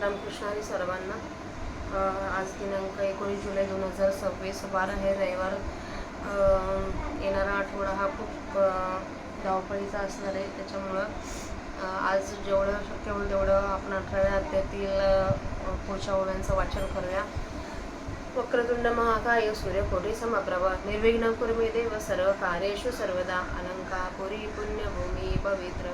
रामकृष्ण हरी सर्वांना. आज दिनांक 19 जुलै 2026 वार आहे रविवार. येणारा आठवडा हा खूप धावपळीचा असणार आहे. त्याच्यामुळं आज जेवढं शक्य होईल तेवढं आपण 18व्या अध्यायातील पुढच्या ओव्यांचं वाचन करूया. वक्रतुंड महाकाय सूर्यकोटी समप्रभ निर्विघ्नं कुरु मे देव सर्व कार्येषु सर्वदा. अलंकापुरी पुण्यभूमी पवित्र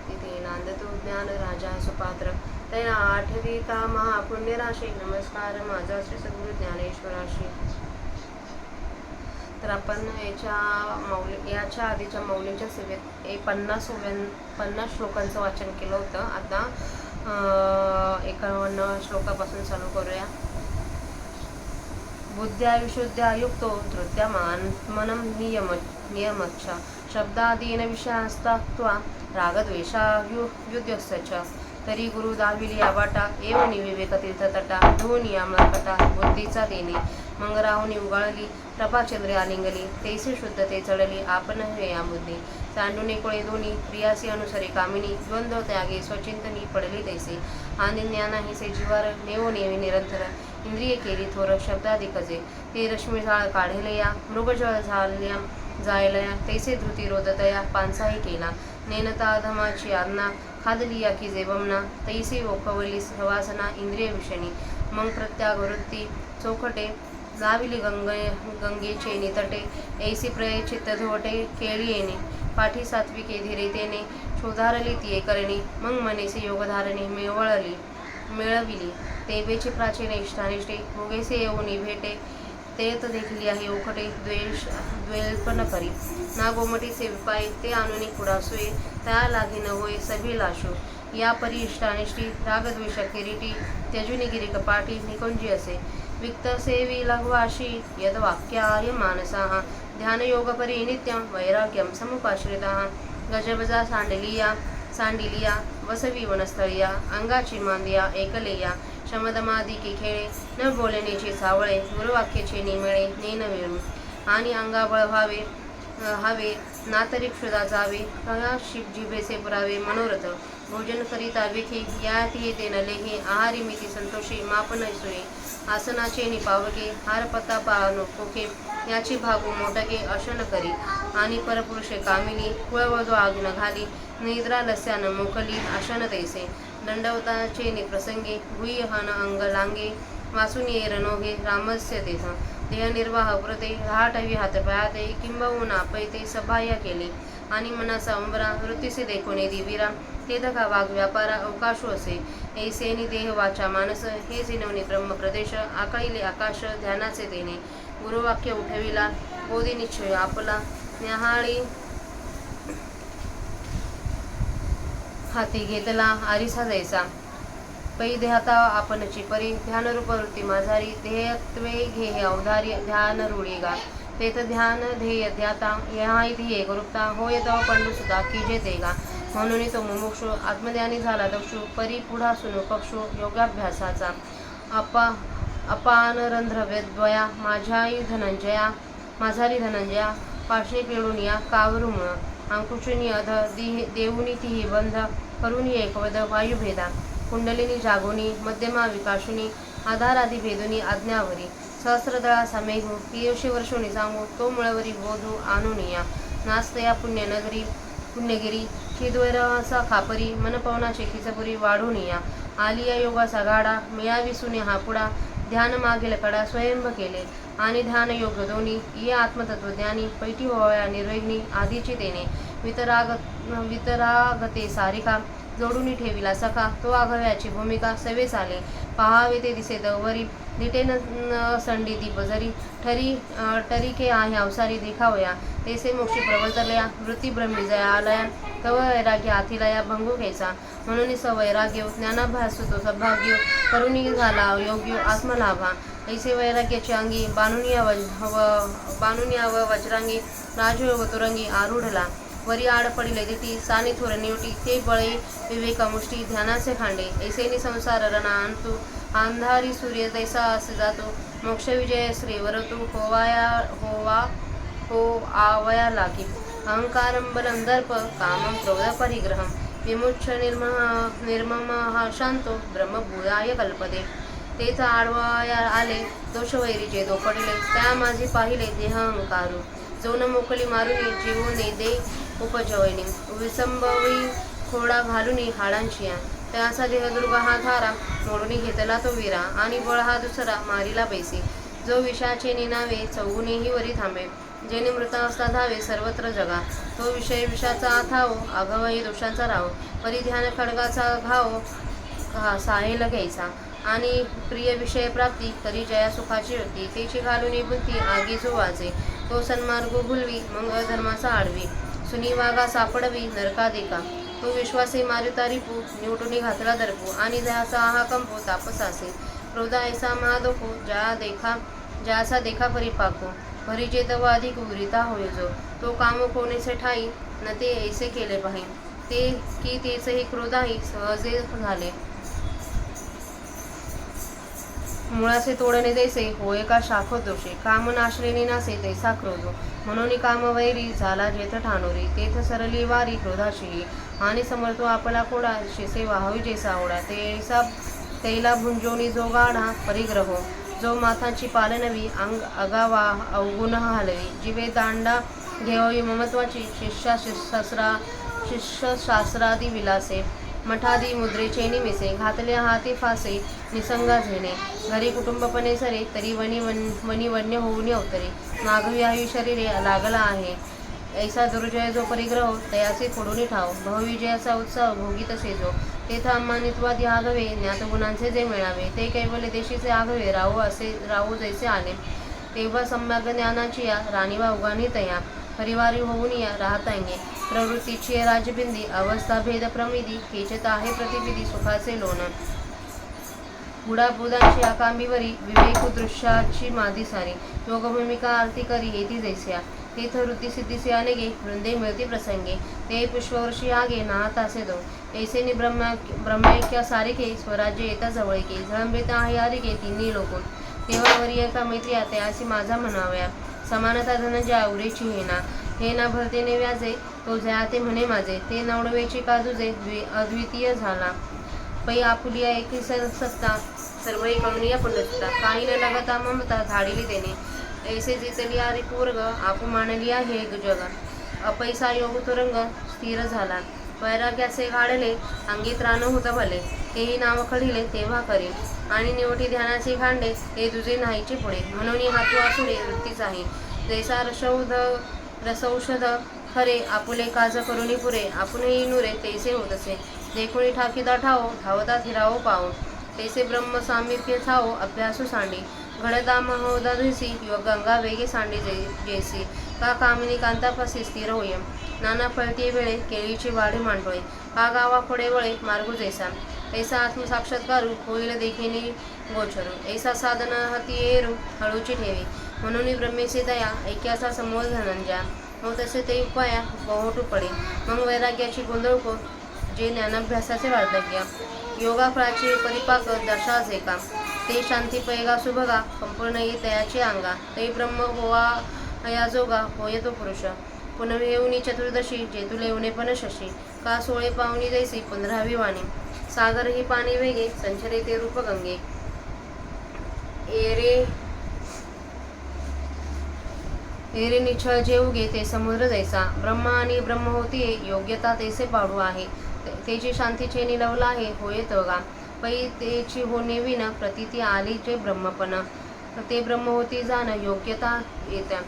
तिथे नांदतो ज्ञान राजा सुपात्र. तया आठविता महापुण्यराशी नमस्कार माझा श्री सद्गुरु ज्ञानेश्वराशी. तर आपण याच्या आधीच्या माऊलींच्या सेवेत 50 श्लोकांचं वाचन केलं होतं. आता 51 श्लोकापासून चालू करूया. बुद्ध्या विशुद्ध्या युक्तो धृत्यामान मनम नियमच्छ शब्दादीन विषयास्ताक्त्वा रागद्वेषायुध्यश्च तरी गुरु दाविली आवाटा एवनी विवेक तीर्थतटा धोनी आमळकटा बुद्धीचा देणे मंगराहुनी उगाळली प्रभाचंद्रे आलिंगली तैसे शुद्ध ते चढली आपण हे या बुद्धी सांडुने कोळे दोन्ही प्रियासी अनुसरे कामिनी द्वंद्व त्यागे स्वचिंतनी पडली तैसे आणि ज्ञानाही से जीवार नेवो नेवी निरंतर इंद्रिय केली थोर शब्दाधिकजे ते रश्मी झाळ काढेलया मृगजळ झाल्या जायलया तैसे धृती रोदतया पानसाही केला नेनता अधमाची आज्ञा खादलिया की जेवमना तैसे ओखवली सवासना इंद्रिय विषणी मग प्रत्याग वृत्ती चौखटे लाविली गंगेचे नितटे ऐसी प्रय चित्त धोवटे केळी येणे पाठी सात्विके धीरेतेने शोधारली ती करणी मग मनेसे योगधारणे मिळविली तेवेचे प्राचीन इष्टानिष्टे भोगेसे येऊनी भेटे तेत देखील आहे ओखटे द्वेल्पन करी ना गोमटी सेविपाय ते आणुनी कुडासुये त्या लागी न होय सभी लाशो या परी इष्टानिष्टी रागद्वेष किरीटी त्यजुनी गिरी कपाटी निकुंजी असे विक्त सेवी लघुवाशी यद वाक्याय मानसा ध्यानयोग परी नित्यं वैराग्यम समुपाश्रिता गजबजा सांडिलिया वसवी वनस्थळिया अंगाची मांदिया एकलेया शमदमादिके खेळे न बोलण्याचे सावळे गुरुवाक्याचे निमिळे नेन मिळून आणि अंगाबळ हवे नातरी क्षुदा जावे कया शिव जिभेचे पुरावे मनोरथ भोजन करीता विखे याती येते न लेहे आहारी मिती संतोषी मापन सुरे आसनाचे निपावके हार पत्ता पाळनो कोके याची भागू मोटके अशन करी आणि परपुरुषे कामिनी कुळवधू आग्न घाली निद्रा लस्यान मोकली अशन तैसे दंडवताचे निप्रसंगे गुह्यहन अंग लांगे वासुनी रणोगे रामस्य तेथ देह निर्वाह व्रते रहाटवी हातपायाते किंबहुना पैते सभाया केली आणि मनाचा उंबरा वृत्तीसे देखोने दिवीरा तेदका वाघ व्यापारा अवकाशो असे ऐसेनी देह वाचा मानस हे जिनवनी ब्रह्म प्रदेश आकाळीले आकाश ध्यानाचे देणे गुरुवाक्य उठविला बोधी निश्चय आपला न्याहाळी हाती घेतला आरिसा जैसा पै देहाता आपणची परी ध्यानरूप वृत्ती माझारी ध्येयत्वे घे अवधार्य ध्यान रुळीगा तेथ ध्यान ध्येय ध्याता यहाई ध्येय गुरुप्ता होय तव पंडू सुद्धा कीजे देगा म्हणून तो मुमुक्षु आत्मध्यानी झाला दक्षु परी पुढा सुनु पक्षु योगाभ्यासाचा अपान रंध्रव्यद्वया माझारी धनंजया पाशे पिळून या कावरुमुळ अंकुशुनी अध देऊनी तीही बंध करुनी एकवद वायुभेदा कुंडलिनी जागोनी मध्यमा विकाशुनी आधारादी भेदुनी आज्ञावरी सहस्रदळा समेघू पियुषी वर्षोनी सांगू तो मुळवरी बोधू आणुनिया नास्तया पुण्यगिरी चिद्वैरवासा खापरी मनपवनाचे खिचपुरी वाढुनिया आलिया योगाचा गाडा मिळावी सुने हापुडा ध्यान मागेल कडा स्वयंभ केले आणि ध्यान योग दोन्ही ये आत्मतत्वज्ञानी पैठी व्हावया निर्विघ्नी आधीची देणे वितरागते सारिका जोडून ठेविला सखा तो आघव्याची भूमिका सवे चाले पहावे ते दिसे दवरी दिटे न संडी दीप जरी टरीके आहे अवसारी देखावया तेसे मोक्षी प्रवर्तलया वृत्ती ब्रह्मी जया आलया तव वैराग्य आथिलया भंगू घ्यायचा म्हणून सवैराग्य ज्ञानाभ्यास तो सद्भाग्य करुणी झाला योग्य आत्मलाभा ऐसे वैराग्याची अंगी बानुनिया व वज्रांगी राजयोग तुरंगी आरूढला वरी आड पडिले दिटी सानी थोर निवटी ते बळे विवेकमुष्टी ध्यानाचे खांडे ऐसेनी संसार रणा अंतू अंधारी सूर्य तैसा असे जातो मोक्ष विजय श्री वरतू हो आवया लागी अहंकारं बलं दर्प कामं क्रोध परिग्रहं विमुच्छ निर्ममः शांतो ब्रह्मभूयाय कल्पते. तेथ आडवाया आले दोषवैरीचे दोपडले, त्या माझे पाहिले देह अहंकारू. जो न मोकली मारुनी जीवोने दे उपजवणी, विसंभवी खोडा घालुनी हाडांशिया. त्याचा देहदुर्ग हा धारा, मोडून घेतला तो वीरा, आणि बळ हा दुसरा मारिला पैसे. जो विषाचे निनावे चौगुनेही वरी थांबे, जेणे मृतावस्था धावे सर्वत्र जगा. तो विषय विषाचा आथावो, आघावही दोषांचा राहो. परिध्यान खडगाचा घावो, साहेल घ्यायचा. आणि प्रिय विषय प्राप्ती करी जया सुखाची होती. त्याची घालून बुद्धी आगी जो वाजे. तो सन्मार्ग भुलवी मग अधर्माचा आडवी. सुनी वागा सापडवी नरका देखा. तो विश्वासे मारिता रिपू, निवटुनी घातला दर्पू. आणि दह्याचा आहा कंपो तापसासे. क्रोधा ऐसा महादोखो, ज्याचा देखा परिपाको. भरीजे तव अधिक उरिता होय जो. तो काम कोणेसे ठाई, न ते ऐसे केले पाहि. ते की तेचही क्रोधाही सहजे झाले. मुळाचे तोडणे जैसे होय का शाखो दोषे. काम नाशलेने नासे तैसा क्रोधो. म्हणून काम वैरी झाला जेथ ठाणोरी. तेथ सरली वारी क्रोधाशी. आणि समर्थो आपला कोडा, शिसे वाहावी जैसा ओढा. तैला भुंजोनी जो गाढा परिग्रहो. जो माथांची पालनवी अंग अगावा अवगुण हलवी. जिवे दांडा घेवावी ममत्वाची, शिष्यशास्त्रादी विलासे. मठादी मुद्रेचे निमिसे, घातले हाती फासे निसंगा झेणे. घरी कुटुंबपणे सरे, तरी वनी वन्य होऊन अवतरे. मागवी आयु शरीरे लागला आहे, ऐसा दुर्जय जो परिग्रह तयाचे फोडून ठाव. बहुविजयाचा उत्साह भोगी तसे जो. तेथ अम्मानित्वादी आगवे, ज्ञात गुणांचे जे मिळावे. ते कैवल्य देशीचे आगवे, राहू जैसे आले. तेव्हा सम्यक ज्ञानाची या राणीवा उगानी तया. परिवारी होऊन या राहतांगे. प्रवृत्तीची राजबिंदी, अवस्था भेद प्रमिदी. केचत आहे प्रतिविधी सुखाचे लोण. बुडाबुदांची आकांबीवरी, विवेक दृश्याची मादी सारी. योगभूमिका आरती करी येती जैस्या. तीर्थ वृत्ती सिद्धीसे अनेके, वृंदे मिळती प्रसंगे. ते पुष्पवर्षी आगे नाहतासे दो. ऐसे ब्रह्मैक्या सारिके, स्वराज्य येता जवळके. झळंबित आहे आरिके तिन्ही लोकून. तेव्हा वरी एका मैत्रिया तयासी माझा म्हणाव्या. समानता धनंजया उरेची हेना. हे ना भरतेने व्याजे, तो जयाते म्हणे माझे. ते नवडवेची काजुजे, अद्वितीय झाला. पै आपुलिया एकी सत्ता, सर्वही कळुनिया पुंडसुता. काही न लगता ममता धाडिली तेने. ऐसे जितली आरी पूर्ग, आपू मानली आहे जग. अपैसा योग तुरंग स्थिर झाला. वैराग्याचे घाडले, अंगी त्राण होत भले. तेही नाव खडिले तेव्हा करी. आणि निवटी ध्यानाचे खांडे, ते तुझे नाहीचे पुढे. म्हणून हातू आसुडे वृत्तीच आहे. जैसा रसौषध खरे, आपुले काज करुणी पुरे. आपणही नुरे तैसे होतसे. देखुणी ठाकीदा ठाओ, धावता थिरावो पाओ. तैसे ब्रह्म सामिप्य ठाओ, अभ्यासू सांडी. घडता महोदा दिसी, गंगा वेगे सांडी जैसी. का कामिनी कांतापासी स्थिर होय. नाना फळती वेळे, केळीची वाढी मांडोय. का गावा खोडे वळे, मार्गू जैसा. ऐसा आत्मसाक्षात्कारू, होईल देखिनी गोचरू. ऐसा साधन हाती एरू, हळूची ठेवी. म्हणून ब्रह्मेचे दया, ऐक्याचा समोर धनंजया. मग तसे ते उपाया बहुटू पडे. मग वैराग्याची गोंधळको, जे ज्ञानाभ्यासाचे वार्धक्य. योगाफळाचे परिपाक दशाच एका. ते शांती पैगा सुभगा, संपूर्ण ये तयाचे अंगा. ते ब्रह्म होवा अयाजोगा, होय तो पुरुष. पुनर्विहेऊनी चतुर्दशी, जेतुले येऊने पण शशी. का सोळे पावनी जैसी 15वी वाणी. सागर ही पाणी वेगे, संचरे ते रूप गंगे. एरे निश्चळ जे उगे, ते समुद्र जैसा. ब्रह्म आणि ब्रह्म होती, योग्यता तैसे पाडू आहे. तेची शांतीचे निलवला आहे, होय तोगा. पै तेची होणे विना, प्रतीती आली जे ब्रह्मपण. ते ब्रह्म होती जाण, योग्यता येत्या.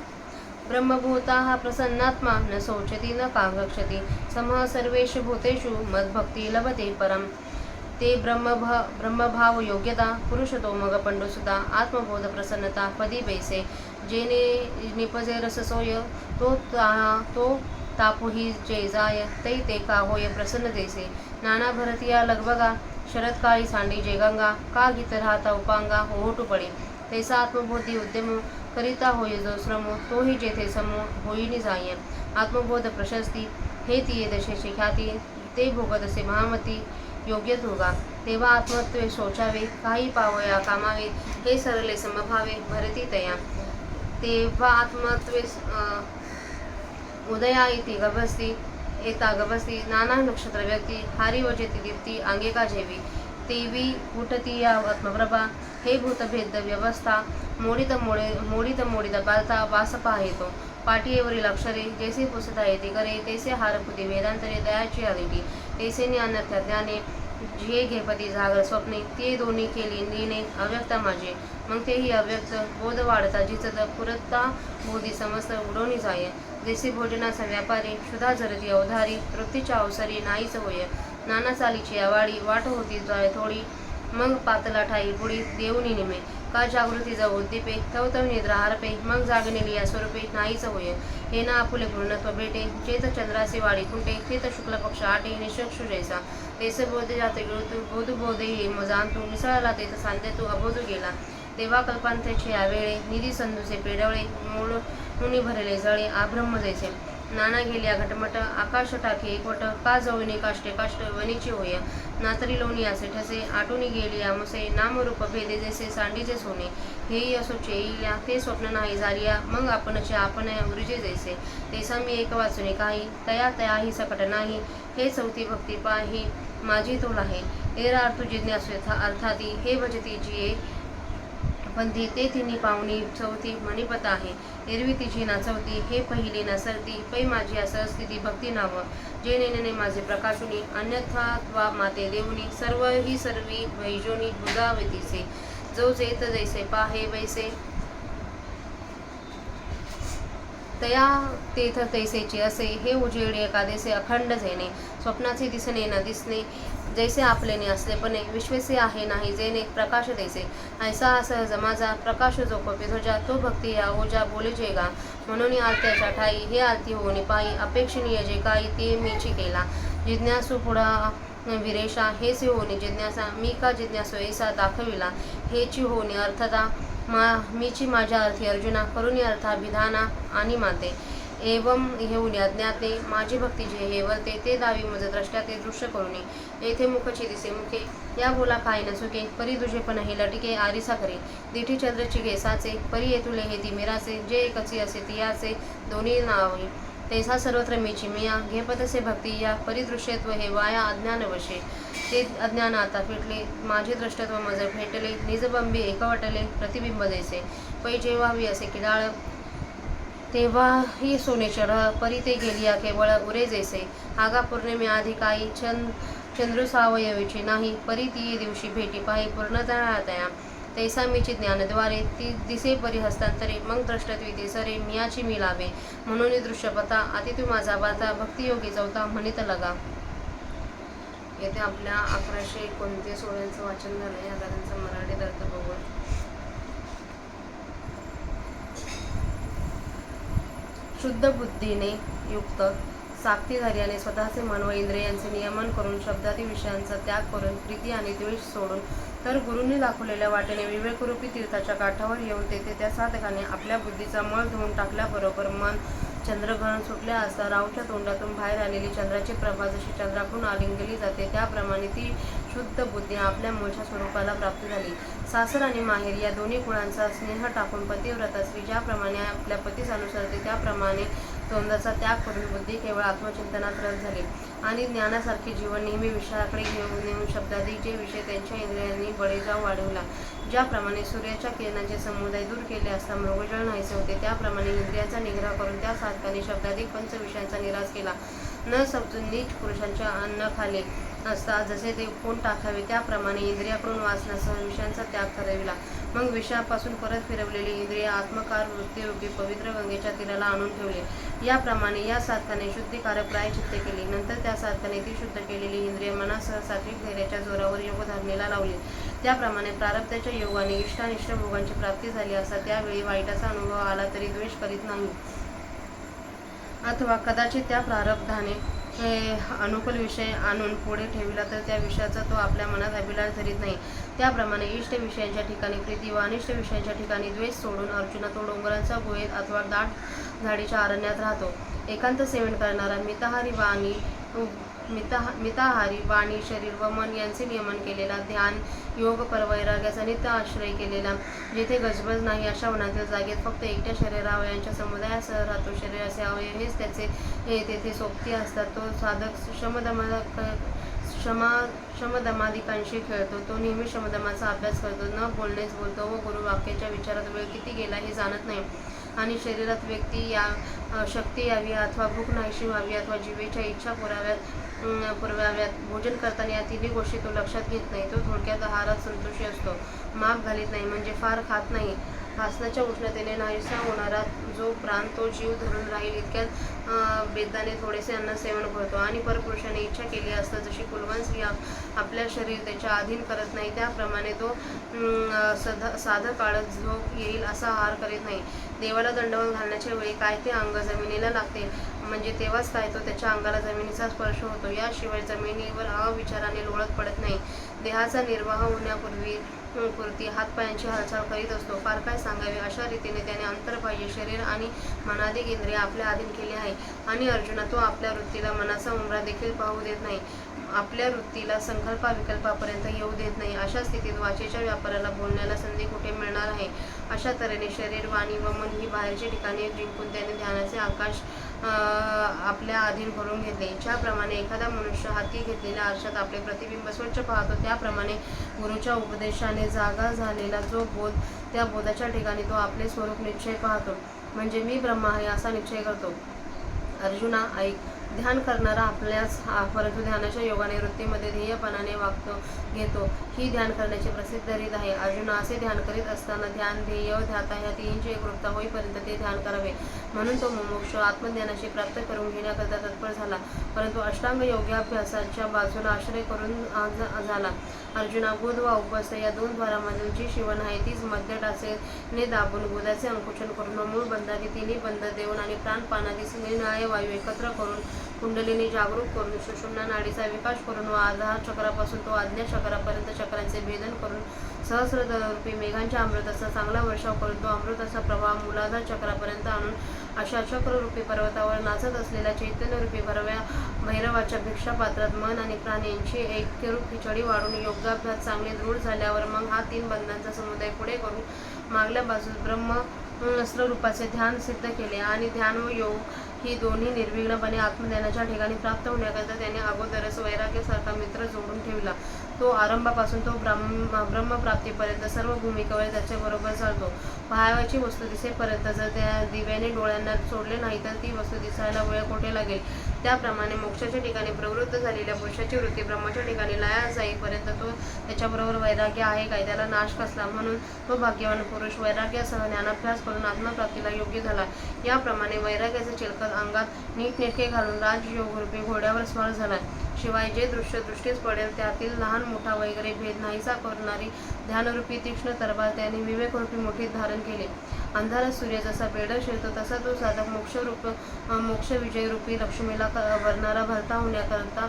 ब्रह्मभूता हा प्रसन्नात्मा, न शोचती न कांगक्षती. समः सर्वेषु भूतेषु, मद्भक्ती लभते परम. ते ब्रह्मभाव योग्यता, पुरुषतो मग पंडुसुता. आत्मबोध प्रसन्नता पदी बैसे. जेने निपजे रससोय, तो तापुही जे जाय. ते का होय प्रसन्न जैसे. नाना भरतिया लगबगा, शरदकाळी सांडी जे गंगा. का गीत राहता उपांगा, होटू पडे. तैसा आत्मबोधी उद्यम करिता होय जो श्रम. तोही जेथे समो होईनी जाय. आत्मबोध प्रशस्ती, हे तिये दशेचे ख्याती. ते भोगतसे महामती, योग्य तुगा. तेव्हा आत्मत्वे शोचावे, काही पावया कामावे. हे सरले समभावे, भरती तया. तेव्हा आत्मत्वे उदया येती गभस्ती. येता गबसती नाना नक्षत्र व्यक्ती हारी वजेती दीप्ती अंगे का जेवी तेवी उठती या आत्मप्रभा हे भूतभेद व्यवस्था मोडित पालता वास पाहेतो पाठीवरील अक्षरे जैसे पुसता येते करे तैसे हारपुती वेदांतरे दयाची आदिटी तैसे अन्यथा ज्ञाने जे घेपती जागर स्वप्ने ते दोन्ही केली नीने अव्यक्त माझे मग तेही अव्यक्त बोध वाढता जिचत पुरता बोधी समस्त उडवणी जाय जैसे भोजनाचा व्यापारी क्षुधा जरती अवधारी तृप्तीच्या अवसरी नाहीच होय नाना चालीची आवाडी वाट होती जाय थोडी मग पातला ठाई पुढी देऊनी निमे का जागृती जाऊ उद्दीपे तव तव निद्रा हारपे मग जागणेली या स्वरूपे नाहीच होय हे ना आपुले पूर्णत्व भेटे चेत चंद्राचे वाडी कुंटे चेत शुक्ल पक्ष आटे निशक्षु जैसा तेस बोध जात गिळतू बोध बोधे हे मजांतू मिसळला तेथ सांधेतू अबोधू गेला तेव्हा कल्पांतेचे यावेळे निधी संधूचे पेडवळे मूळ मुनी भरले जळे आब्रह्म जैसे नाना गेल्या घटमट आकाश टाके एकवट का जवळी काष्टे काष्ट वनीची होय नातरी लोणी असे ठसे आटूनी गेली आमुसे नामरूप भेदे जैसे सांडीचे सोने हेही असो चेईल्या ते स्वप्न नाही झालिया मग आपणचे आपण उर्जे जैसे तेसा मी एक वाचुने काही तया तया ही सकट नाही हे चौथी भक्ती पाही माझी तोल आहे एरा अर्थू जिज्ञासु अर्थाती हे भजती जिये पंथी ते तिन्ही पाहुणी चौथी मणिपत आहे एरवी तिची नाचवती हे पहिली नासरती पै माझी असं स्थिती भक्ती नाव जे नेने माझे प्रकाशुनी अन्यथा त्वा माते देवनी सर्व ही सर्वी वैजोनी बुधावतीसे जो जेत जैसे पाहे वैसे तया तेथ तैसेचे असे हे उजेड एकादेसे अखंड जेणे स्वप्नाचे दिसणे न दिसणे जैसे आपलेने असलेपणे विश्वेसे आहे नाही जेणे प्रकाश दैसे ऐसा सहज माझा प्रकाश जो पपे ध्वजा तो भक्ती या ओजा बोले जेगा म्हणून आरत्याच्या ठाई हे आरती होणे पायी अपेक्षणीय जे काही ते मीची केला जिज्ञासू पुढा विरेशा हेच होणे जिज्ञासा मी का जिज्ञासू ऐसा दाखविला हेची होणे अर्थता मीची माझ्या अर्थी अर्जुना करुणी अर्थाभिधाना आणि माते एवं घेऊन अज्ञाते माझी भक्ती जे हे वरते ते दावी मज द्रष्ट्या ते दृश्य करुणी येथे मुखची दिसे मुखे या बोला काय न सुखे परी तुझे पण हे लटिके आरिसा करे दिठी चंद्रची घेसाचे परी येतुले हे ती मिराचे जे एकची असे तियाचे दोन्ही नावे तैसा सर्वत्र मीची मिया घेपतसे भक्ती या परिदृश्यत्व हे वाया अज्ञान वशे ते अज्ञान आता फिटले माझे दृष्टत्व मज भेटले निजबंबी एकवटले प्रतिबिंब जैसे पै जेव्हावी असे किडाळ तेव्हा ही सोने चढ परी ते गेलिया केवळ उरे जैसे आगा पौर्णिमे आधी काही चंद्रसावयवीची नाही परी ती दिवशी भेटी पाही पूर्णतया तया तैसा मीची ज्ञानद्वारे ती दिसे परी हस्तांतरे मग द्रष्टत्वी ते सरे मियाची मी लावे म्हणून दृश्यपता अति तू माझा बाता भक्तियोगी चौथा म्हणित लगा. येथे आपल्या 1129 ओळ्यांचं वाचन झालंय. आता त्यांचा मराठी अर्थ बघू. शुद्ध बुद्धीने युक्त साक्षीधार्याने स्वतःचे मन व इंद्रियांचे नियमन करून शब्दादी विषयांचा त्याग करून प्रीती आणि द्वेष सोडून तर गुरूंनी दाखवलेल्या वाटेने विवेकरूपी तीर्थाच्या काठावर येऊन तेथे त्या साधकाने आपल्या बुद्धीचा मळ धुवून टाकल्याबरोबर मन चंद्रग्रहण सुटल्या असता राहूच्या तोंडातून बाहेर आलेली चंद्राची प्रभा जशी चंद्राकडून आलिंगली जाते त्याप्रमाणे ती शुद्ध बुद्धी आपल्या मूळच्या स्वरूपाला प्राप्त झाली. सासर आणि माहेर या दोन्ही कुळांचा स्नेह टाकून पतिव्रता स्त्री ज्याप्रमाणे आपल्या पतीस अनुसरते त्याप्रमाणे तोंडाचा त्याग करून बुद्धी केवळ आत्मचिंतनात रत झाली आणि ज्ञानासारखे जीवन नेहमी विषयाकडे घेऊन नेऊन शब्दाधिक जे विषय त्यांच्या इंद्रियांनी बळीजाव वाढवला. ज्याप्रमाणे सूर्याच्या किरणाचे समुदाय दूर केले असता मृगजळ नाहीसे होते त्याप्रमाणे इंद्रियांचा निग्रह करून त्या साधकाने शब्दाधिक पंच विषयांचा निराश केला. न समजून नीच पुरुषांच्या अन्न खाले असता जसे ते कोण टाकावे त्याप्रमाणे इंद्रियाकडून वासनासह विषयांचा त्याग ठरविला. मग विषयापासून परत फिरवलेली इंद्रिय आत्मकार वृत्तीरूपी पवित्र गंगेच्या तीराला आणून ठेवले. याप्रमाणे या साधकाने शुद्धीकारक प्रायचित्ते केली. नंतर त्या साधकाने ती शुद्ध केलेली इंद्रिय मनासह सात्विक धैर्याच्या जोरावर योगधारणेला लावली. त्याप्रमाणे प्रारब्धाच्या योगाने इष्टानिष्ट भोगांची प्राप्ती झाली असता त्यावेळी वाईटाचा अनुभव आला तरी द्वेष करीत नाही अथवा कदाचित त्या प्रारब्धाने अनुकूल विषय आणून पुढे ठेवला तर त्या विषयाचा तो आपल्या मनात अभिलाष धरीत नाही. त्याप्रमाणे इष्ट विषयांच्या ठिकाणी प्रीती व अनिष्ट विषयांच्या ठिकाणी द्वेष सोडून अर्जुना तो डोंगरांच्या गुहेत अथवा दाट झाडीच्या अरण्यात राहतो. एकांत सेवन करणारा मिताहारी व आणि मिताहारी वाणी, शरीर व मन यांचे नियमन केलेला, ध्यान योग परवैराग्याचा नित्य आश्रय केलेला, जेथे गजबज नाही अशा वनातील जागेत फक्त एकट्या शरीरावयांच्या समुदायासह राहतो. शरीराचे अवयव हेच त्याचे तेथे सोबती असतात. तो साधक शमदमादिकांशी खेळतो. तो नेहमी शमदमाचा अभ्यास करतो, न बोलणेच बोलतो व गुरुवाक्याच्या विचारात वेळ किती गेला हे जाणत नाही. आणि शरीरात शक्ती यावी अथवा भूक नाहीशी व्हावी अथवा जीवेच्या इच्छा पुरवाव्यात भोजन करताना या तिन्ही गोष्टी तो लक्षात घेत नाही. तो थोडक्यात आहारात संतोषी असतो, माप घालीत नाही, म्हणजे फार खात नाही. आसनाच्या उष्णतेने नाहीसा होणारा जो प्राण तो जीव धरून राहील इतक्यात बेताने थोडेसे अन्न सेवन करतो. आणि परपुरुषाने इच्छा केली असता जशी कुलवान स्त्री आपल्या शरीर त्याच्या अधीन करत नाही, त्याप्रमाणे तो साधं काळच झोप येईल असा आहार करीत नाही. देवाला दंडवत घालण्याच्या वेळी काय ते अंग जमिनीला लागते, म्हणजे तेव्हाच काय तो त्याच्या अंगाला जमिनीचा स्पर्श होतो. याशिवाय जमिनीवर अविचाराने लोळत पडत नाही. देहाचा निर्वाह होण्यापुरती हातपायांची हालचाल करीत असतो. फार काय सांगावे, अशा रीतीने त्याने अंतर्बाह्य शरीर आणि मनाधिक इंद्रिय आपल्या अधीन केले आहे. आणि अर्जुना, तो आपल्या वृत्तीला मनाचा उमरा देखील पाहू देत नाही, आपल्या वृत्तीला संकल्पाविकल्पापर्यंत येऊ देत नाही. अशा स्थितीत वाचेच्या व्यापाराला बोलण्याला संधी कुठे मिळणार आहे. अशा तऱ्हेने शरीर, वाणी व मन ही बाहेरची ठिकाणे जिंकून त्याने ध्यानाचे आकाश आपल्या अधीन करून घेतले. ज्याप्रमाणे एखादा मनुष्य हाती घेतलेल्या आरशात आपले प्रतिबिंब स्वच्छ पाहतो, त्याप्रमाणे गुरूच्या उपदेशाने जागा झालेला जो बोध, त्या बोधाच्या ठिकाणी तो आपले स्वरूप निश्चय पाहतो, म्हणजे मी ब्रह्म आहे असा निश्चय करतो. अर्जुना ऐक, ध्यान करणारा आपल्याच परंतु ध्यानाच्या योगाने वृत्तीमध्ये ध्येयपणाने घेतो, ही ध्यान करण्याची प्रसिद्ध रीत आहे. अर्जुना, असे ध्यान करीत असताना ध्यान, ध्येय व ध्याता ह्या तिन्हींची एकरूपता होईपर्यंत ते ध्यान करावे. म्हणून तो मुमुक्षु आत्मज्ञानाची प्राप्त करून घेण्याकरता तत्पर झाला, परंतु अष्टांग योगाभ्यासाच्या बाजूला आश्रय करून झाला. अर्जुना, गुद व उपस्थ या दोन द्वारामधील जी शिवण आहे तीच मध्य टाचेने दाबून गुदाचे अंकुचन करून मूळ बंधादी तिन्ही बंध देऊन आणि प्राणपानादी निरनिराळे वायू एकत्र करून कुंडलिनी जागरूक करून सुषुम्ना नाडीचा विकास करून व आधार चक्रापासून तो आज्ञा चक्रापर्यंत चक्रांचे भेदन करून सहस्ररूपी मेघांच्या अमृताचा चांगला वर्षाव करून तो अमृताचा प्रवाह मूलाधार चक्रापर्यंत आणून अशा चक्ररूपी पर्वतावर नाचत असलेल्या चैतन्यरूपी भैरवाच्या भिक्षापात्रात मन आणि प्राण यांची ऐक्यरूप खिचडी वाढून योगाभ्यास चांगले दृढ झाल्यावर मग हा तीन बंधांचा समुदाय पुढे करून मागल्या बाजूस ब्रह्मस्त्ररूपाचे ध्यान सिद्ध केले. आणि ध्यान व योग ही दोन्ही निर्विघ्नपणे आत्मज्ञानाच्या ठिकाणी प्राप्त होण्याकरता त्याने अगोदरच वैराग्यासारखा मित्र जोडून ठेवला. तो आरंभापासून तो ब्रह्मप्राप्तीपर्यंत सर्व भूमिकेवर त्याच्याबरोबर चालतो. पाहावयाची वस्तू दिसेपर्यंत जर त्या दिव्याने डोळ्यांना सोडले नाही तर ती वस्तू दिसायला वेळ कोठे लागेल. त्याप्रमाणे मोक्षाच्या ठिकाणी प्रवृत्त झालेल्या पुरुषाची वृत्ती ब्रह्माच्या ठिकाणी लया जाईपर्यंत तो त्याच्याबरोबर वैराग्य आहे काय, त्याला नाश कसला. म्हणून तो भाग्यवान पुरुष वैराग्यासह ज्ञानाभ्यास करून आत्मप्राप्तीला योग्य झाला. याप्रमाणे वैराग्याचे चिलखत अंगात नीटनेटके घालून राजयोगरूपी घोड्यावर स्वार झाला. शिवाय जे दृश्य दृष्टीस पडेल त्यातील लहान मोठा वगैरे भेद नाहीसा करणारी ध्यानरूपी तीक्ष्ण तरबार त्याने विवेकरूपी मुठीत धारण केले. अंधारात सूर्य जसा बेडर शिरतो तसा तो साधक मोक्षविजयरूपी लक्ष्मीला वरणारा भरता होण्याकरता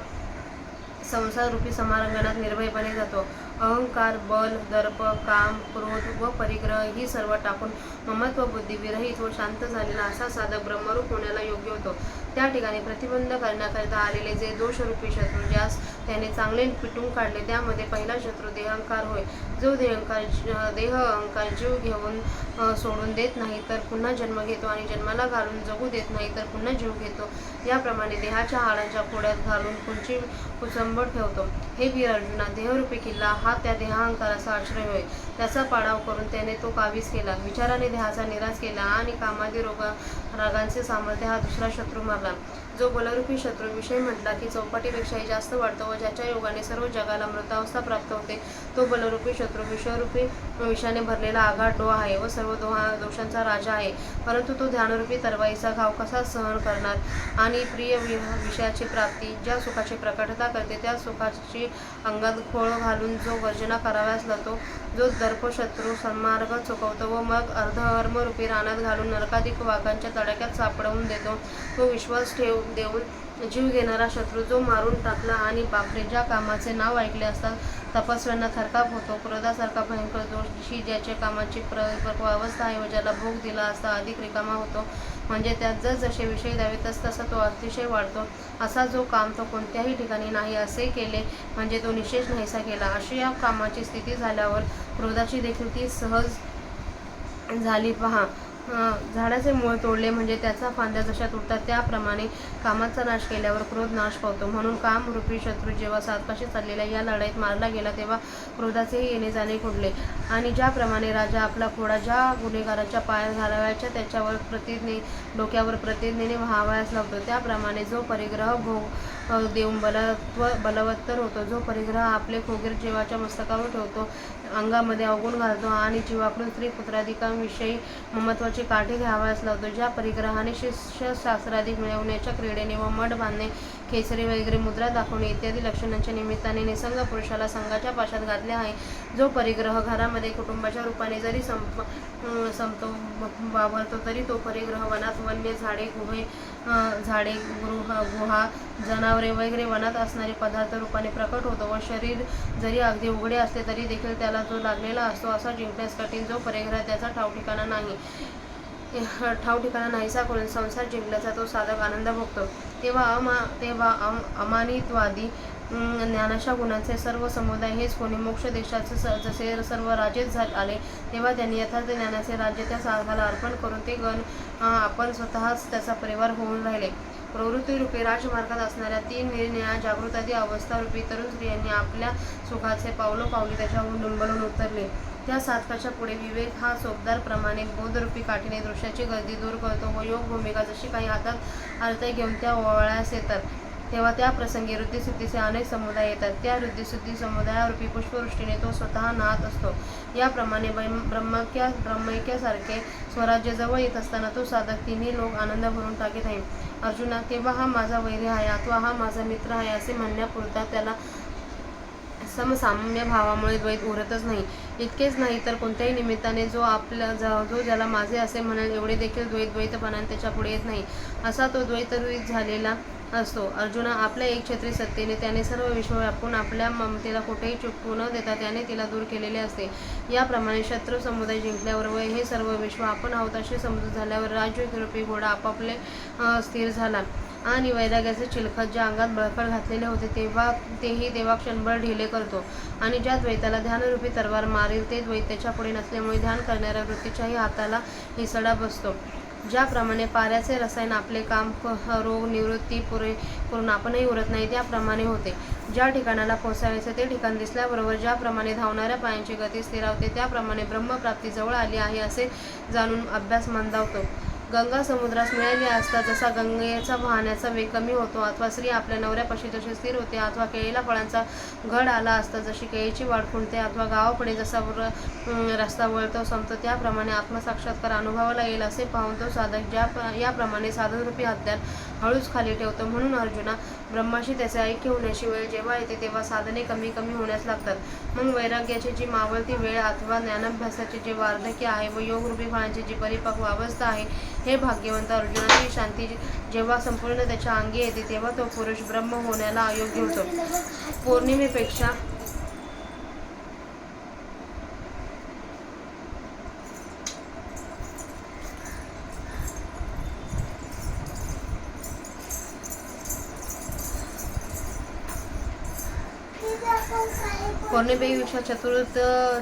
संसाररूपी समारंगणात निर्भयपणे जातो. अहंकार, बल, दर्प, काम, क्रोध व परिग्रह ही सर्व टाकून ममत्व बुद्धी विरहित व शांत झालेला असा साधक ब्रह्मरूप होण्याला योग्य होतो. त्या ठिकाणी प्रतिबंध करण्याकरिता आलेले जे दोषरूपी शत्रू ज्यास त्याने चांगले पिटून काढले, त्यामध्ये पहिला शत्रू देहंकार होय. जो देह अहंकार जीव घेऊन सोडून देत नाही तर पुन्हा जन्म घेतो आणि जन्माला घालून जगू देत नाही तर पुन्हा जीव घेतो. याप्रमाणे देहाच्या हाडांच्या खोड्यात घालून कुचंबट ठेवतो. हे वीर अर्जुना, देहरूपी किल्ला हा त्या देहांकाराचा आश्रय होय. त्याचा पाडाव करून त्याने तो काबीज केला. विचाराने देहाचा निराश केला आणि कामादी रागांचे सामर्थ्य हा दुसरा शत्रू मारला. जो बलरूपी शत्रू विषय म्हटला की चौपाटीपेक्षाही जास्त वाढतो व ज्याच्या योगाने सर्व जगाला मृतावस्था प्राप्त होते, तो बलरूपी शत्रू विषयरूपी विषाने भरलेला आघात डोह आहे व सर्व दोषांचा राजा आहे. परंतु तो ध्यानरूपी तरवाईचा घाव कसा सहन करणार. आणि प्रिय विषयाची प्राप्ती ज्या सुखाची प्रकटता करते त्या सुखाची अंगात खोळ घालून जो गर्जना कराव्यास लागतो, जो दर्पशत्रू सन्मार्ग चुकवतो व मग अर्धअर्मरूपी रानात घालून नरकाधिक वाघांच्या तडाख्यात सापडवून देतो, तो विश्वास देऊन जीव घेणारा शत्रू जो मारून टाकला. आणि बापरे, ज्या कामाचे नाव ऐकले असता तपस्व्यांना थरकाप होतो, क्रोधासारखा भयंकर दोषी ज्याच्या कामाची अवस्था आहे व ज्याला भोग दिला असता अधिक रिकामा होतो, म्हणजे त्यात जसजसे विषय द्यावे तसतसा तो अतिशय वाढतो. असा जो काम तो कोणत्याही ठिकाणी नाही असे केले म्हणजे तो निशेष नाहीसा केला. अशी या कामाची स्थिती झाल्यावर क्रोधाची देखील ती सहज झाली. पहा, झाडाचे मूळ तोडले म्हणजे त्याचा फांद्या जशा तुटतात त्याप्रमाणे कामाचा नाश केल्यावर क्रोध नाश पावतो. म्हणून कामरूपी शत्रू जेव्हा सातपाशी चाललेल्या या लढाईत मारला गेला तेव्हा क्रोधाचेही येणे जाणे खुडले. आणि ज्याप्रमाणे राजा आपला घोडा ज्या गुन्हेगाराच्या पायात घालावायच्या त्याच्यावर डोक्यावर प्रतिज्ञेने व्हावयास लावतो, त्याप्रमाणे जो परिग्रह भोग देऊन बलवत्तर होतो, जो परिग्रह आपले खोगीर जीवाच्या मस्तकावर ठेवतो, अंगामध्ये अवगुण घालतो आणि जीवाकडून स्त्री पुत्राधिकांविषयी ममत्वाचे काठी घ्यावयास लावतो, ज्या परिग्रहाने शिष्य शास्त्राधिक मिळवण्याच्या क्रीडेने व मठ बांधणे, केसरी वगैरे मुद्रा दाखवणे इत्यादी लक्षणांच्या निमित्ताने निसंग पुरुषाला संघाच्या पाशात घातले आहे, जो परिग्रह घरामध्ये कुटुंबाच्या रूपाने जरी संपतो वावरतो तरी तो परिग्रह वनात वन्य झाडे गुहा जनावरे वगैरे वनात असणारे पदार्थ रूपाने प्रकट होतो व शरीर जरी अगदी उघडे असले तरी देखील त्याला जो लागलेला असतो असा जिंकण्यास कठीण जो परिग्रह त्याचा ठाव ठिकाणा नाहीसा करून संसार जिंकल्याचा तो साधक आनंद भोगतो. तेव्हा अमानित्वादी ज्ञानाच्या गुणांचे सर्व समुदाय हेच कोणी मोक्ष देशाचे जसे सर्व राजेच आले तेव्हा त्यांनी यथार्थ ज्ञानाचे राज्य त्या साधकाला अर्पण करून ते गण आपण स्वतःच त्याचा परिवार होऊन राहिले. प्रवृत्तीरूपी राजमार्गात असणाऱ्या तीन निरनिळ्या जागृतादी अवस्थारूपी तरुण स्त्रियांनी आपल्या सुखाचे पावलोपावली त्याच्यावर डुंबळून उतरले. त्या साधकाच्या पुढे विवेक हा चोपदारप्रमाणे बोधरूपी काठीने दृश्याची गर्दी दूर करतो व योग भूमिका जशी काही हातात आरते घेऊन त्या ओवाळ्यास येतात तेव्हा त्या प्रसंगी वृद्धिसिद्धीचे अनेक समुदाय येतात. त्या वृद्धिसिद्धी समुदायारूपी पुष्पवृष्टीने तो स्वतः नाहत असतो. याप्रमाणे ब्रह्मैक्यासारखे स्वराज्य जवळ येत असताना तो साधक तिन्ही लोक आनंद भरून टाकीत आहे. अर्जुना, तेव्हा हा माझा वैरी आहे अथवा हा माझा मित्र आहे असे म्हणण्यापुरता त्याला समसाम्य भावामुळे द्वैत उरतच नाही. इतकेच नाही तर कोणत्याही निमित्ताने जो ज्याला माझे असे म्हणेल एवढे देखील द्वैतपणाने त्याच्या पुढे येत नाही असा तो द्वैतरहित झालेला असतो. अर्जुना, आपल्या एकछत्री सत्तेने त्याने सर्व विश्व व्यापून आपल्या ममतेला कुठेही चुकवू न देता त्याने तिला दूर केलेले असते. याप्रमाणे शत्रू समुदाय जिंकल्यावर व हे सर्व विश्व आपण आहोत असे समजून झाल्यावर राजरूपी घोडा आपापले स्थिर झाला आणि वैराग्याचे चिलखत ज्या अंगात बळकट घातलेले होते तेही तेव्हा क्षणभर ढिले करतो आणि ज्या द्वैताला ध्यानरूपी तरवार मारेल ते द्वैत त्याच्या पुढे नसल्यामुळे ध्यान करणाऱ्या वृत्तीच्याही हाताला हिसडा बसतो. ज्याप्रमाणे पाऱ्याचे रसायन आपले काम रोग निवृत्ती पुरे करून आपणही उरत नाही त्याप्रमाणे होते. ज्या ठिकाणाला पोहोचायचे ते ठिकाण दिसल्याबरोबर ज्याप्रमाणे धावणाऱ्या पायांची गती स्थिरावते त्याप्रमाणे ब्रह्मप्राप्ती जवळ आली आहे असे जाणून अभ्यास मंदावतो. गंगा समुद्रास मिळाली असता जसा गंगेचा वाहण्याचा वेग कमी होतो अथवा स्त्री आपल्या नवऱ्यापाशी जशी स्थिर होते अथवा केळीला फळांचा घड आला असता जशी केळीची वाढ खुंटते अथवा गावापुढे जसा रस्ता वळतो संपतो त्याप्रमाणे आत्मसाक्षात्कार अनुभवाला येईल असे पाहून तो साधक याप्रमाणे साधनरूपी हत्यार हळूच खाली ठेवतो. म्हणून अर्जुना, ब्रह्माशी त्याचे ऐक्य होण्याची वेळ जेव्हा येते तेव्हा साधने कमी कमी होण्यास लागतात. मग वैराग्याची जी मावळती वेळ अथवा ज्ञानाभ्यासाचे जे वार्धक्य आहे व योगरूपी फळांची जी परिपक्व अवस्था आहे हे भाग्यवंत अर्जुनाची शांती जेव्हा संपूर्ण त्याच्या अंगी येते तेव्हा तो पुरुष ब्रह्म होण्याला अयोग्य होतो. पौर्णिमेपेक्षा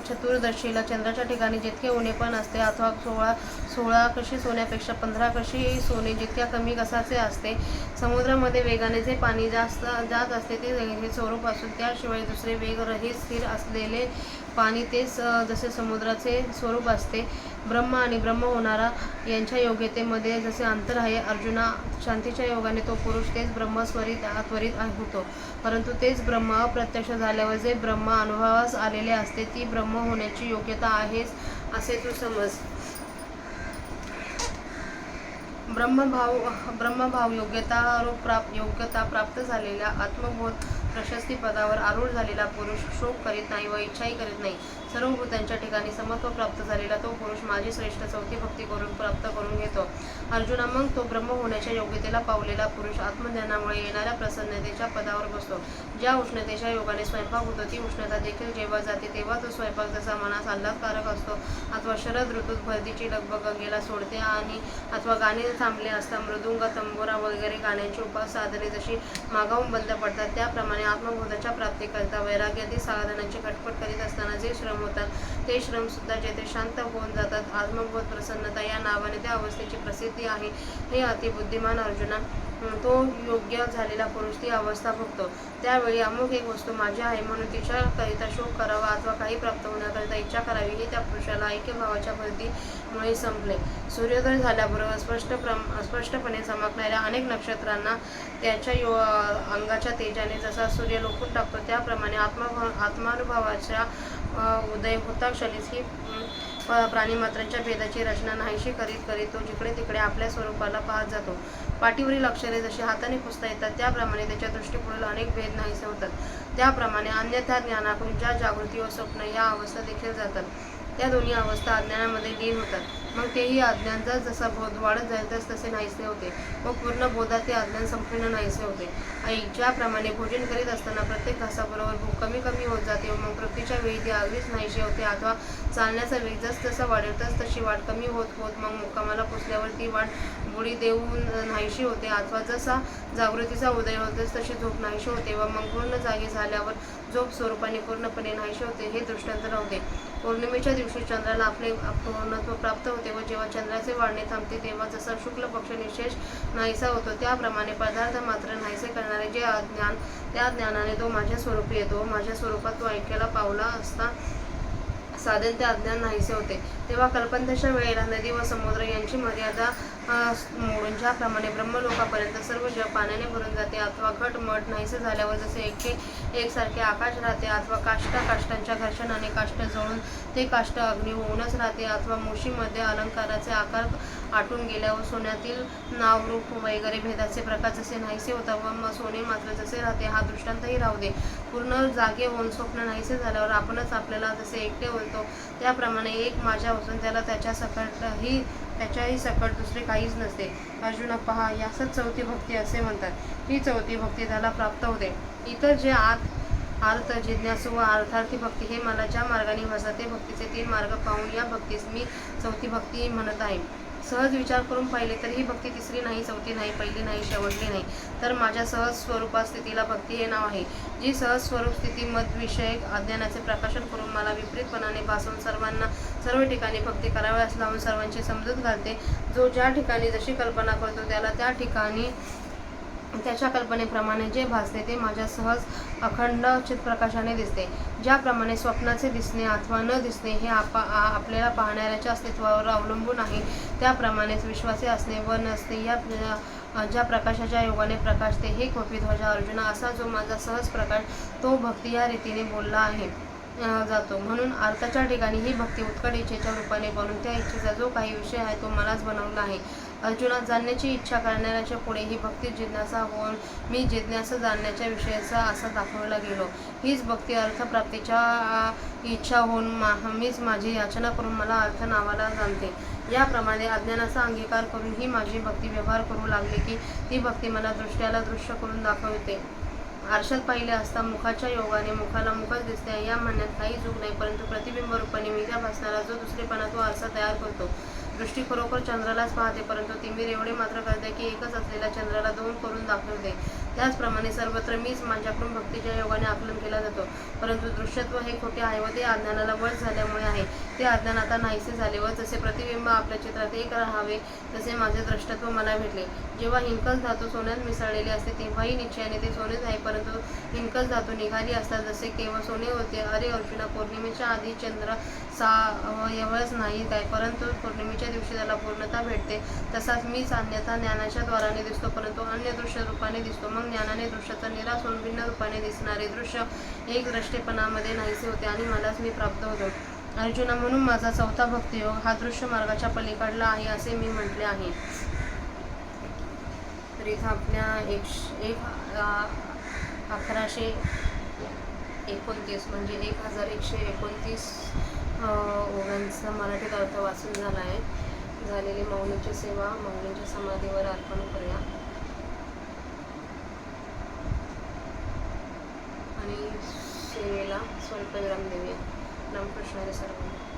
चतुर्दशीला चंद्राच्या ठिकाणी जितके उणेपण असते अथवा 16 कशी सोन्यापेक्षा 15 कशी सोने जितक्या कमी कसाचे असते. समुद्रामध्ये वेगाने जे पाणी जात असते ते स्वरूप असून त्याशिवाय दुसरे वेग रहित स्थिर असलेले पाणी तेच जसे समुद्राचे स्वरूप असते. ब्रह्म आणि ब्रह्म होणारा यांच्या योग्यतेमध्ये जसे अंतर आहे. अर्जुना, शांतीच्या योगाने तो पुरुष तेच ब्रह्म त्वरित होतो, परंतु तेच ब्रह्म अप्रत्यक्ष झाल्यावर जे ब्रह्म अनुभवास आलेले असते ती ब्रह्म होण्याची योग्यता आहेच असे तू समज. ब्रह्मभाव योग्यता प्राप्त झालेल्या आत्मबोध प्रशस्ती पदावर आरूढ झालेला पुरुष शोक करीत नाही व इच्छाही करीत नाही. सर्व भूतांच्या ठिकाणी समत्व प्राप्त झालेला तो पुरुष माझी श्रेष्ठ चौथी भक्ती करून प्राप्त करून घेतो. अर्जुना, मग तो ब्रह्म होण्याच्या योग्यतेला पावलेला पुरुष आत्मज्ञानामुळे येणाऱ्या प्रसन्नतेच्या पदावर बसतो. ज्या उष्णतेच्या योगाने स्वयंपाक होतो ती उष्णता देखील जेव्हा जाते तेव्हा तो स्वयंपाक जसा मनास आल्हादकारक असतो, अथवा शरद ऋतूत भरतीची लगबग गंगेला सोडते, आणि अथवा गाणे थांबले असता मृदुंग, तंबोरा वगैरे गाण्याची उपास साधने जशी मागाहून बंद पडतात, त्याप्रमाणे आत्मबोधाच्या प्राप्तीकरता वैराग्यादी साधनांची खटपट करीत असताना जे श्रम होतात ते श्रम सुद्धा जेथे शांत होऊन जातात. आत्मबोध प्रसन्नता या नावाने त्या अवस्थेची प्रसिद्धी आहे. हे अतिबुद्धिमान अर्जुना, तो योग्य झालेला पुरुष ती अवस्था भोगतो. त्यावेळी अमुक एक वस्तू माझी आहे म्हणून तिच्याकरिता शोक करावा अथवा काही प्राप्त होण्याकरिता इच्छा करावी हे त्या पुरुषाला ऐक्यभावाच्या भरतीमुळे संपले. सूर्योदय झाल्याबरोबर स्पष्टपणे चमकणाऱ्या अनेक नक्षत्रांना त्याच्या अंगाच्या तेजाने जसा सूर्य लोखून टाकतो, त्याप्रमाणे आत्मानुभवाच्या उदय होता क्षणीच ही प्राणीमात्रांच्या भेदाची रचना नाहीशी करीत करीत तो जिकडे तिकडे आपल्या स्वरूपाला पाहत जातो. पाठीवरील अक्षरे जशी हाताने पुसता येतात त्याप्रमाणे त्याच्या दृष्टीपुढील अनेक भेद नाहीसे होतात. त्याप्रमाणे अन्यथा ज्ञानाकडून ज्या जागृती व स्वप्न या अवस्था देखील जातात, त्या दोन्ही अवस्था अज्ञानामध्ये लीन होतात. मग तेही अज्ञान जसा बोध वाढत जाईल तसे नाहीसे होते व पूर्ण बोधात ते अज्ञान संपूर्ण नाहीसे होते. ज्याप्रमाणे भोजन करीत असताना प्रत्येक घासाबरोबर भूक कमी कमी होत जाते व मग तृप्तीच्या वेळी ती अगदीच नाहीशी होते, अथवा चालण्याचा वेग जसजसा वाढेल तशी वाढ कमी होत होत मग मुक्कामाला पोचल्यावर ती वाढ बुडी देऊन नाहीशी होते, अथवा जसा जागृतीचा उदय होतेच तशी झोप नाहीशी होते व मग पूर्ण जागी झाल्यावर झोप स्वरूपाने पूर्णपणे नाहीशी होते. हे दृष्टांत नव्हते. पौर्णिमेच्या दिवशी चंद्राला आपले पूर्णत्व प्राप्त होते व जेव्हा चंद्राचे वाढणे थांबते तेव्हा जसा शुक्ल पक्ष निशेष नाहीसा होतो, त्याप्रमाणे पदार्थ मात्र नाहीसे करणारे जे अज्ञान, त्या ज्ञानाने तो माझ्या स्वरूपी येतो. माझ्या स्वरूपात तो ऐक्याला पावला असता साधन ते अज्ञान नाहीसे होते. तेव्हा कल्पांताच्या वेळेला नदी व समुद्र यांची मर्यादा मोडून ज्याप्रमाणे ब्रह्मलोकापर्यंत सर्व जग पाण्याने भरून जाते, अथवा घट मठ नाहीसे झाल्यावर जसे एकसारखे आकाश राहते, अथवा काष्टांच्या घर्षणाने काष्ट जळून ते काष्ट अग्नी होऊनच राहते, अथवा मुशीमध्ये अलंकाराचे आकार आटून गेल्यावर सोन्यातील नाव रूप वगैरे भेदाचे प्रकार जसे नाहीसे होता व सोने मात्र जसे राहते, हा दृष्टांतही राहू दे. पूर्ण जागे होऊन स्वप्न नाहीसे झाल्यावर आपणच आपल्याला जसे एकटे होतो, त्याप्रमाणे एक माझ्या असून त्याला त्याच्याही सकट दुसरे काहीच नसते. अर्जुना, पहा, यासच चौथी भक्ती असे म्हणतात. ही चौथी भक्ती त्याला प्राप्त होते. इतर जे अर्थ, जिज्ञासू व अर्थार्थी भक्ती हे मला ज्या मार्गाने भासतात ते भक्तीचे 3 मार्ग पाहून या भक्तीस मी चौथी भक्ती म्हणत आहे. सहज विचार करून पाहिले तर ही भक्ती तिसरी नाही, चौथी नाही, पहिली नाही, शेवटली नाही, तर माझ्या सहज स्वरूपात स्थितीला भक्ती हे नाव आहे. जी सहज स्वरूप स्थिती मदविषयक अज्ञानाचे प्रकाशन करून मला विपरीतपणाने भासवून सर्व ठिकाणी भक्ती कराव्यास लावून सर्वांची समजूत घालते. जो ज्या ठिकाणी जशी कल्पना करतो त्याला त्या ठिकाणी त्याच्या कल्पनेप्रमाणे जे भासते ते माझ्या सहज अखंड चित्प्रकाशाने दिसते. ज्याप्रमाणे स्वप्नाचे दिसणे अथवा न दिसणे हे आपल्याला पाहणाऱ्याच्या अस्तित्वावर अवलंबून आहे, त्याप्रमाणेच विश्वासी असणे व नसणे या ज्या प्रकाशाच्या योगाने प्रकाशते. हे कपिध्वजा अर्जुना, असा जो माझा सहज प्रकाश तो भक्ती या रीतीने बोलला आहे जातो. म्हणून अर्थाच्या ठिकाणी ही भक्ती उत्कट इच्छेच्या रूपाने बनून त्या इच्छेचा जो काही विषय आहे तो मलाच बनवला आहे. अर्जुना, जाणण्याची इच्छा करणाऱ्याच्या पुढे ही भक्ती जिज्ञासा होऊन मी जिज्ञासा जाणण्याच्या विषयाचा असा दाखवला गेलो. हीच भक्ती अर्थप्राप्तीच्या इच्छा होऊन मीच माझी याचना करून मला अर्थ नावाला जाणते. याप्रमाणे अज्ञानाचा अंगीकार करून ही माझी भक्ती व्यवहार करू लागली की ती भक्ती मला दृश्याला दृश्य करून दाखवते. आरशात पाहिले असता मुखाच्या योगाने मुखाला मुखच दिसते या म्हणण्यात काही चूक नाही, परंतु प्रतिबिंब रूपाने मिथ्या भासणारा जो दुसरेपणा तो आरसा तयार करतो. दृष्टी खरोखर चंद्रालाच पाहते, परंतु तिमीर एवढे मात्र करते की एकच असलेल्या चंद्राला 2 करून दाखवते. त्याचप्रमाणे सर्वत्र मीच माझ्याकडून भक्तीच्या योगाने आकलन केला जातो, परंतु दृश्यत्व हे खोटे आहे व ते अज्ञानाला वश झाल्यामुळे आहे. ते अज्ञान आता नाहीसे झाले व जसे प्रतिबिंब आपल्या चित्रात एक राहावे तसे माझे द्रष्टत्व मला भेटले. जेव्हा हिंकस धातू सोन्यात मिसळलेले असते तेव्हाही निश्चयाने ते सोनेच आहे, परंतु हिंकस धातू निघाली असतात जसे केवळ सोने होते. अरे अर्जुना, पौर्णिमेच्या आधी चंद्र एवढंच नाही काय, परंतु पौर्णिमेच्या दिवशी त्याला पूर्णता भेटते. तसाच मीच अन्यथा ज्ञानाच्या द्वाराने दिसतो, परंतु अन्य दृश्य रूपाने दिसतो. मग ज्ञानाने दृश्याचा निराश होऊन भिन्न रूपाने दिसणारे दृश्य एक दृष्टेपणामध्ये नाहीसे होते आणि मलाच मी प्राप्त होतो. अर्जुना, म्हणून माझा चौथा भक्तियोग हा दृश्य मार्गाच्या पलीकडला आहे असे मी म्हटले आहे. तर इथं आपल्या 1100 1929 म्हणजे 1129 ओव्यांचा मराठीत अर्थ वाचून झाला आहे. झालेली माऊलींची सेवा माऊलींच्या समाधीवर अर्पण करूया आणि सेवेला स्वल्पविराम देऊया. रामकृष्ण हरी सर्वांना.